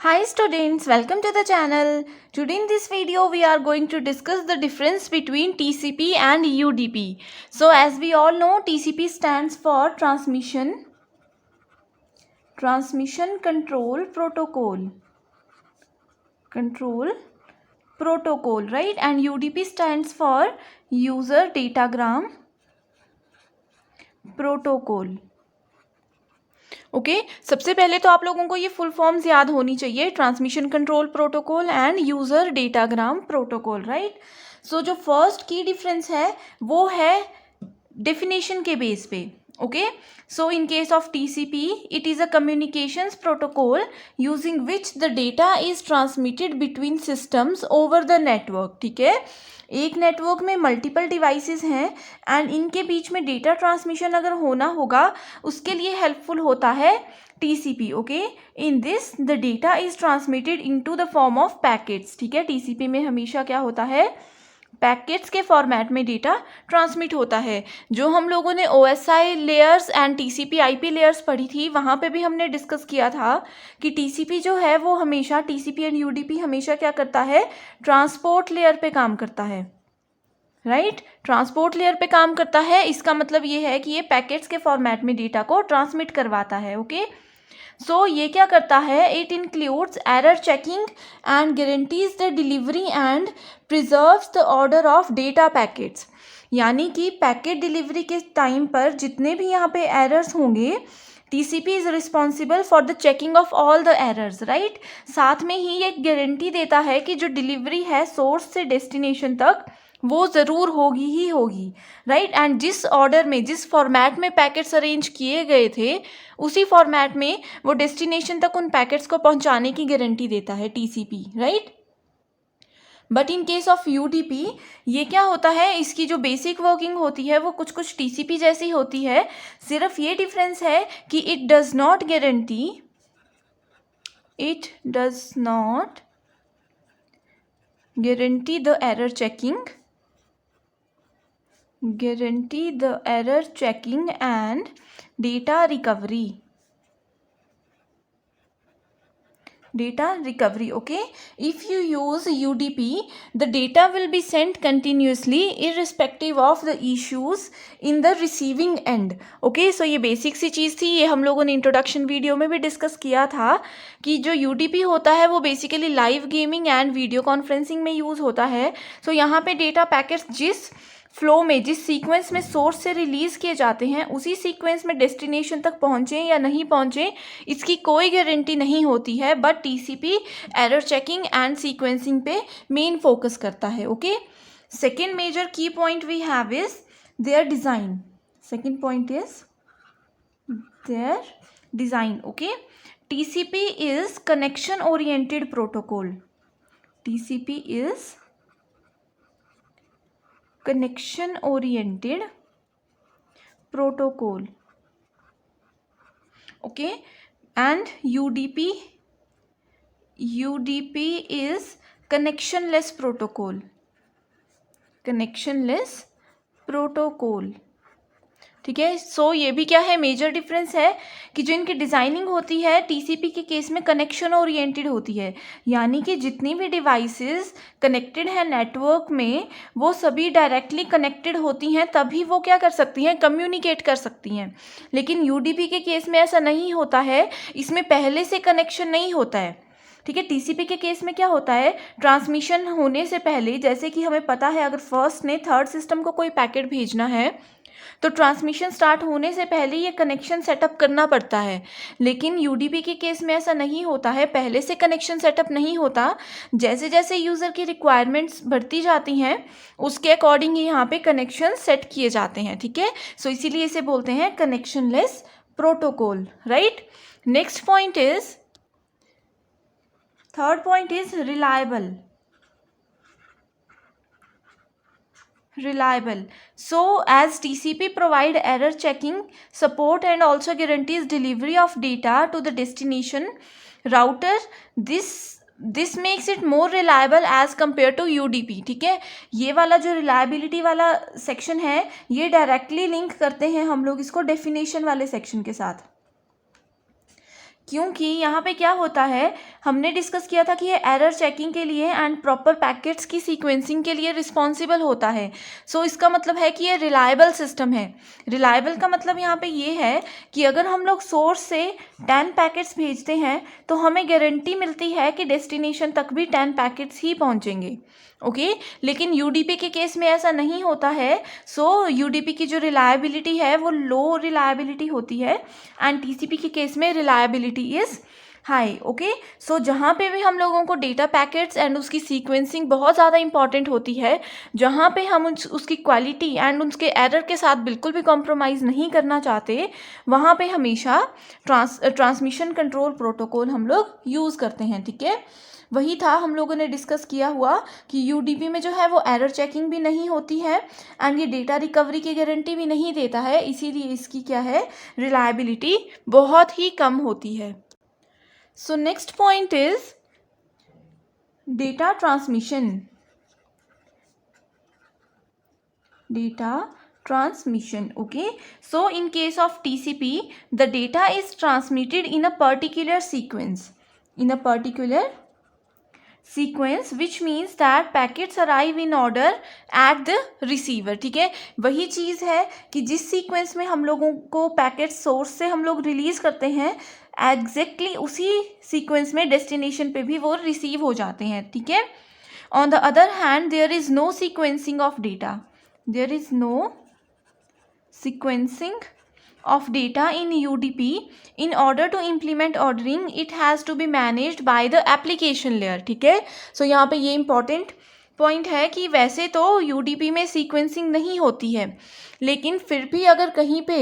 Hi students, welcome to the channel. Today in this video we are going to discuss the difference between TCP and UDP. So as we all know, TCP stands for Transmission Control Protocol, right? And UDP stands for User Datagram Protocol. Okay सबसे पहले तो आप लोगों को ये full forms याद होनी चाहिए, transmission control protocol and user datagram protocol, right. So जो फर्स्ट की डिफरेंस है वो है डेफिनेशन के बेस पे। Okay, so in case of TCP it is a communications protocol using which the data is transmitted between systems over the network। ठीक है, एक नेटवर्क में मल्टीपल डिवाइसेस हैं एंड इनके बीच में डेटा ट्रांसमिशन अगर होना होगा उसके लिए हेल्पफुल होता है TCP। Okay, in this the data is transmitted into the form of packets. ठीक है, TCP में हमेशा क्या होता है, पैकेट्स के फॉर्मेट में डेटा ट्रांसमिट होता है। जो हम लोगों ने OSI layers and TCP IP layers पढ़ी थी वहाँ पे भी हमने डिस्कस किया था कि TCP जो है वो हमेशा TCP एंड UDP हमेशा क्या करता है, ट्रांसपोर्ट लेयर पे काम करता है, राइट। ट्रांसपोर्ट लेयर पे काम करता है, इसका मतलब ये है कि ये पैकेट्स के फॉर्मेट में डेटा को ट्रांसमिट करवाता है। ओके, सो ये क्या करता है, it includes error checking and guarantees the delivery and preserves the order of data packets. यानी कि पैकेट डिलीवरी के टाइम पर जितने भी यहाँ पे एरर्स होंगे, TCP is responsible for the checking of all the errors, right. साथ में ही ये गारंटी देता है कि जो डिलीवरी है सोर्स से डेस्टिनेशन तक वो ज़रूर होगी ही होगी, राइट। एंड जिस ऑर्डर में, जिस फॉर्मेट में पैकेट्स अरेंज किए गए थे उसी फॉर्मेट में वो डेस्टिनेशन तक उन पैकेट्स को पहुंचाने की गारंटी देता है TCP, right. But in case of UDP ये क्या होता है, इसकी जो बेसिक वर्किंग होती है वो कुछ कुछ TCP जैसी होती है। सिर्फ ये डिफरेंस है कि it does not guarantee the error checking and data recovery. Okay, if you use UDP the data will be sent continuously irrespective of the issues in the receiving end. Okay, so ये basic सी चीज़ थी, ये हम लोगों ने introduction video में भी discuss किया था कि जो UDP होता है वो basically live gaming and video conferencing में यूज़ होता है। सो यहाँ पे डेटा पैकेट्स जिस फ्लो में, जिस सीक्वेंस में सोर्स से रिलीज किए जाते हैं उसी सीक्वेंस में डेस्टिनेशन तक पहुंचे या नहीं पहुंचे इसकी कोई गारंटी नहीं होती है। But TCP error checking and sequencing पे मेन फोकस करता है। Okay, second major key point we have is their design. Second point is their design. Okay, TCP is connection oriented protocol. TCP इज connection oriented protocol. Okay, and UDP is connectionless protocol. ठीक है, सो ये भी क्या है, major difference है कि जो इनकी डिज़ाइनिंग होती है TCP के केस में कनेक्शन ओरिएंटेड होती है। यानी कि जितनी भी डिवाइसेस कनेक्टेड हैं नेटवर्क में वो सभी डायरेक्टली कनेक्टेड होती हैं, तभी वो क्या कर सकती हैं, कम्युनिकेट कर सकती हैं। लेकिन UDP के केस में ऐसा नहीं होता है, इसमें पहले से कनेक्शन नहीं होता है। ठीक है, TCP के केस में क्या होता है, ट्रांसमिशन होने से पहले, जैसे कि हमें पता है अगर फर्स्ट ने थर्ड सिस्टम को कोई पैकेट भेजना है तो ट्रांसमिशन स्टार्ट होने से पहले ये कनेक्शन सेटअप करना पड़ता है। लेकिन UDP के केस में ऐसा नहीं होता है, पहले से कनेक्शन सेटअप नहीं होता। जैसे जैसे यूज़र की रिक्वायरमेंट्स बढ़ती जाती हैं उसके अकॉर्डिंग यहाँ पे कनेक्शन सेट किए जाते हैं। ठीक है, सो इसीलिए इसे बोलते हैं connectionless protocol, right. Next point is, third point is reliable. So as TCP provide error checking support and also guarantees delivery of data to the destination router, this makes it more reliable as compared to UDP। ठीक है, ये वाला जो reliability वाला section है ये directly link करते हैं हम लोग इसको डेफिनेशन वाले सेक्शन के साथ। क्योंकि यहाँ पे क्या होता है, हमने डिस्कस किया था कि ये एरर चेकिंग के लिए एंड प्रॉपर पैकेट्स की सीक्वेंसिंग के लिए रिस्पॉन्सिबल होता है। सो इसका मतलब है कि ये रिलायबल सिस्टम है। रिलायबल का मतलब यहाँ पे ये है कि अगर हम लोग सोर्स से 10 पैकेट्स भेजते हैं तो हमें गारंटी मिलती है कि डेस्टिनेशन तक भी 10 पैकेट्स ही पहुँचेंगे। ओके लेकिन यूडीपी के केस में ऐसा नहीं होता है। सो यूडीपी की जो रिलायबिलिटी है वो लो रिलायबिलिटी होती है एंड टीसीपी के केस में reliability is high. Okay so जहाँ पे भी हम लोगों को डेटा पैकेट्स एंड उसकी सीक्वेंसिंग बहुत ज़्यादा इंपॉर्टेंट होती है, जहाँ पे हम उसकी क्वालिटी एंड उसके एरर के साथ बिल्कुल भी कॉम्प्रोमाइज़ नहीं करना चाहते, वहाँ पे हमेशा ट्रांसमिशन कंट्रोल प्रोटोकॉल हम लोग यूज़ करते हैं। ठीक है, वही था हम लोगों ने डिस्कस किया हुआ कि यूडीपी में जो है वो एरर चेकिंग भी नहीं होती है एंड ये डेटा रिकवरी की गारंटी भी नहीं देता है, इसीलिए इसकी क्या है, रिलायबिलिटी बहुत ही कम होती है। So next point is data transmission. Data transmission. Okay, so in case of TCP the data is transmitted in a particular sequence which means that packets arrive in order at the receiver. ठीक है, वही चीज़ है कि जिस sequence में हम लोगों को पैकेट सोर्स से हम लोग रिलीज़ करते हैं, एग्जैक्टली उसी सीक्वेंस में डेस्टिनेशन पे भी वो रिसीव हो जाते हैं। ठीक है, on the other hand there is no sequencing of data, there is no sequencing of data in UDP. In order to implement ordering it has to be managed by the application layer. ठीक है, सो यहाँ पे ये important point है कि वैसे तो UDP में सीक्वेंसिंग नहीं होती है, लेकिन फिर भी अगर कहीं पे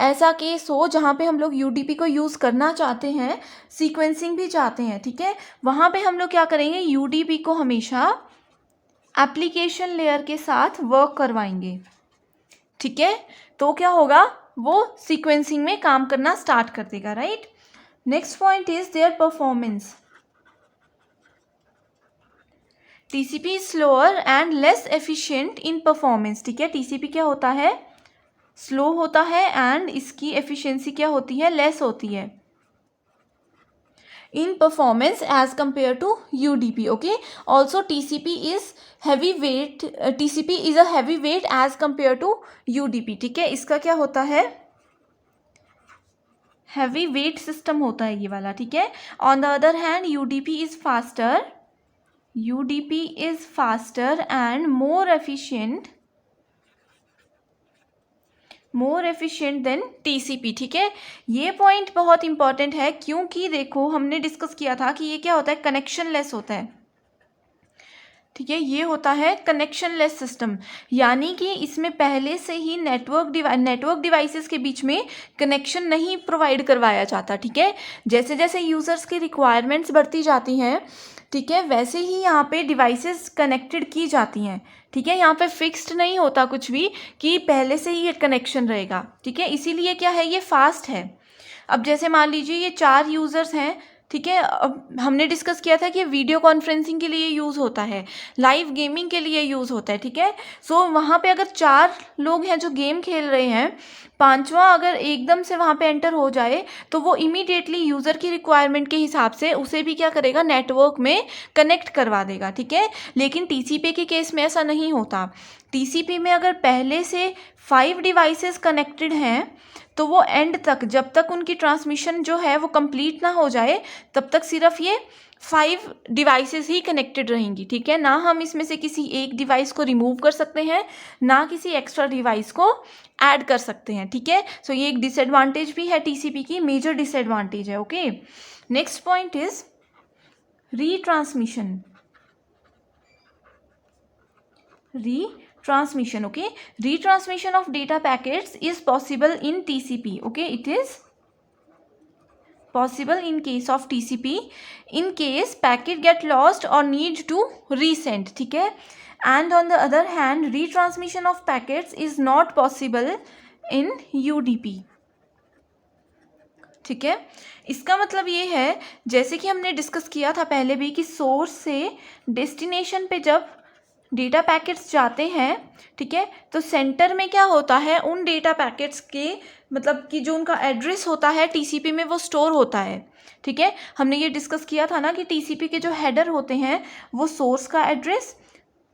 ऐसा केस हो जहाँ पे हम लोग UDP को यूज़ करना चाहते हैं, सीक्वेंसिंग भी चाहते हैं, ठीक है, वहाँ पे हम लोग क्या करेंगे, UDP को हमेशा एप्लीकेशन लेयर के साथ वर्क करवाएंगे। ठीक है, तो क्या होगा, वो सीक्वेंसिंग में काम करना स्टार्ट कर देगा। Right, next point is their performance. TCP is slower and less efficient in performance. ठीक है, टीसीपी क्या होता है, स्लो होता है एंड इसकी एफिशिएंसी क्या होती है, लेस होती है in performance as compared to UDP. Okay, also TCP is heavyweight, TCP is a heavyweight as compared to UDP. ठीक है, इसका क्या होता है, हैवी वेट सिस्टम होता है ये वाला। ठीक है, on the other hand UDP is faster and more efficient then TCP। ठीक है, ये पॉइंट बहुत इंपॉर्टेंट है क्योंकि देखो हमने डिस्कस किया था कि ये क्या होता है, कनेक्शन लेस होता है। ठीक है, ये होता है कनेक्शन लेस सिस्टम, यानी कि इसमें पहले से ही नेटवर्क डिवाइसेस के बीच में कनेक्शन नहीं प्रोवाइड करवाया जाता। ठीक है, जैसे जैसे यूज़र्स की रिक्वायरमेंट्स बढ़ती जाती हैं, ठीक है, वैसे ही यहाँ पे डिवाइसेस कनेक्टेड की जाती हैं। ठीक है, यहाँ पे फिक्स्ड नहीं होता कुछ भी कि पहले से ही ये कनेक्शन रहेगा। ठीक है, इसीलिए क्या है, ये फास्ट है। अब जैसे मान लीजिए ये 4 यूज़र्स हैं। ठीक है, अब हमने डिस्कस किया था कि वीडियो कॉन्फ्रेंसिंग के लिए यूज़ होता है, लाइव गेमिंग के लिए यूज़ होता है। ठीक है, सो वहाँ पे अगर 4 लोग हैं जो गेम खेल रहे हैं, 5वां अगर एकदम से वहाँ पे एंटर हो जाए तो वो इमीडिएटली यूज़र की रिक्वायरमेंट के हिसाब से उसे भी क्या करेगा, नेटवर्क में कनेक्ट करवा देगा। ठीक है, लेकिन TCP के केस में ऐसा नहीं होता। TCP में अगर पहले से 5 डिवाइसेस कनेक्टेड हैं तो वो एंड तक, जब तक उनकी ट्रांसमिशन जो है वो कंप्लीट ना हो जाए, तब तक सिर्फ ये 5 डिवाइसेस ही कनेक्टेड रहेंगी। ठीक है, ना हम इसमें से किसी एक डिवाइस को रिमूव कर सकते हैं, ना किसी एक्स्ट्रा डिवाइस को ऐड कर सकते हैं। ठीक है, सो ये एक डिसएडवांटेज भी है TCP की, मेजर डिसएडवांटेज है। Okay, next point is retransmission. Okay, retransmission of data packets is possible in TCP. Okay, it is possible in case of TCP in case packet get lost or need to resend. ठीक है, and on the other hand retransmission of packets is not possible in UDP. ठीक है, इसका मतलब ये है, जैसे कि हमने डिस्कस किया था पहले भी, कि सोर्स से डेस्टिनेशन पे जब डेटा पैकेट्स जाते हैं, ठीक है, तो सेंटर में क्या होता है, उन डेटा पैकेट्स के मतलब कि जो उनका एड्रेस होता है टीसीपी में वो स्टोर होता है, ठीक है। हमने ये डिस्कस किया था ना कि टीसीपी के जो हेडर होते हैं वो सोर्स का एड्रेस,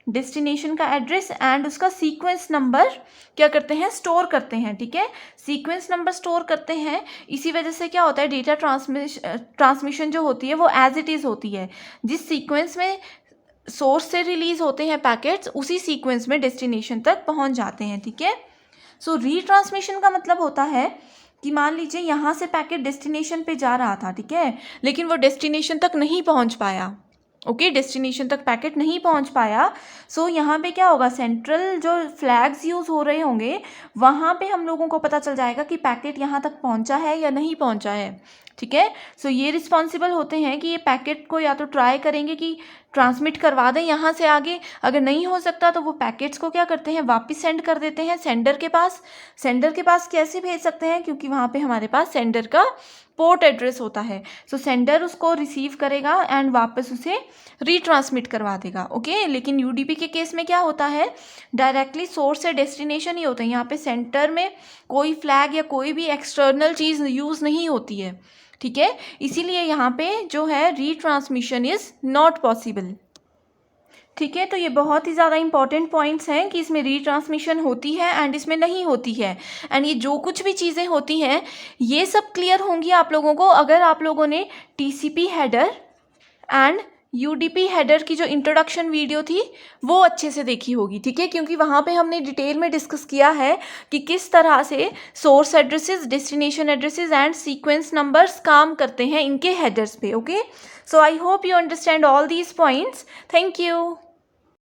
डेस्टिनेशन का एड्रेस एंड उसका सीक्वेंस नंबर क्या करते हैं, स्टोर करते हैं, ठीक है। सीक्वेंस नंबर स्टोर करते हैं, इसी वजह से क्या होता है, डेटा ट्रांसमिशन जो होती है वो एज इट इज़ होती है। जिस सीक्वेंस में सोर्स से रिलीज होते हैं पैकेट्स, उसी सीक्वेंस में डेस्टिनेशन तक पहुंच जाते हैं, ठीक है। सो रीट्रांसमिशन का मतलब होता है कि मान लीजिए यहाँ से पैकेट डेस्टिनेशन पे जा रहा था, ठीक है, लेकिन वो डेस्टिनेशन तक नहीं पहुँच पाया, ओके, डेस्टिनेशन तक पैकेट नहीं पहुंच पाया। सो यहाँ पे क्या होगा, सेंट्रल जो फ्लैग्स यूज़ हो रहे होंगे वहाँ पे हम लोगों को पता चल जाएगा कि पैकेट यहाँ तक पहुँचा है या नहीं पहुँचा है, ठीक है। सो ये रिस्पॉन्सिबल होते हैं कि ये पैकेट को या तो ट्राई करेंगे कि ट्रांसमिट करवा दें यहाँ से आगे, अगर नहीं हो सकता तो वो पैकेट्स को क्या करते हैं, वापस सेंड कर देते हैं सेंडर के पास। सेंडर के पास कैसे भेज सकते हैं, क्योंकि वहाँ पे हमारे पास सेंडर का पोर्ट एड्रेस होता है। सो सेंडर उसको रिसीव करेगा एंड वापस उसे रीट्रांसमिट करवा देगा, ओके। लेकिन यूडीपी के केस में क्या होता है, डायरेक्टली सोर्स से डेस्टिनेशन ही होता है, यहाँ पे सेंटर में कोई फ्लैग या कोई भी एक्सटर्नल चीज़ यूज़ नहीं होती है, ठीक है। इसीलिए यहाँ पे जो है रीट्रांसमिशन इज़ नॉट पॉसिबल, ठीक है। तो ये बहुत ही ज़्यादा इंपॉर्टेंट पॉइंट्स हैं कि इसमें रीट्रांसमिशन होती है एंड इसमें नहीं होती है। एंड ये जो कुछ भी चीज़ें होती हैं ये सब क्लियर होंगी आप लोगों को अगर आप लोगों ने TCP header and UDP header की जो इंट्रोडक्शन वीडियो थी वो अच्छे से देखी होगी, ठीक है, क्योंकि वहाँ पे हमने डिटेल में डिस्कस किया है कि किस तरह से source addresses, destination addresses and sequence numbers काम करते हैं इनके हेडर्स पे, okay. So I hope you understand all these points. Thank you.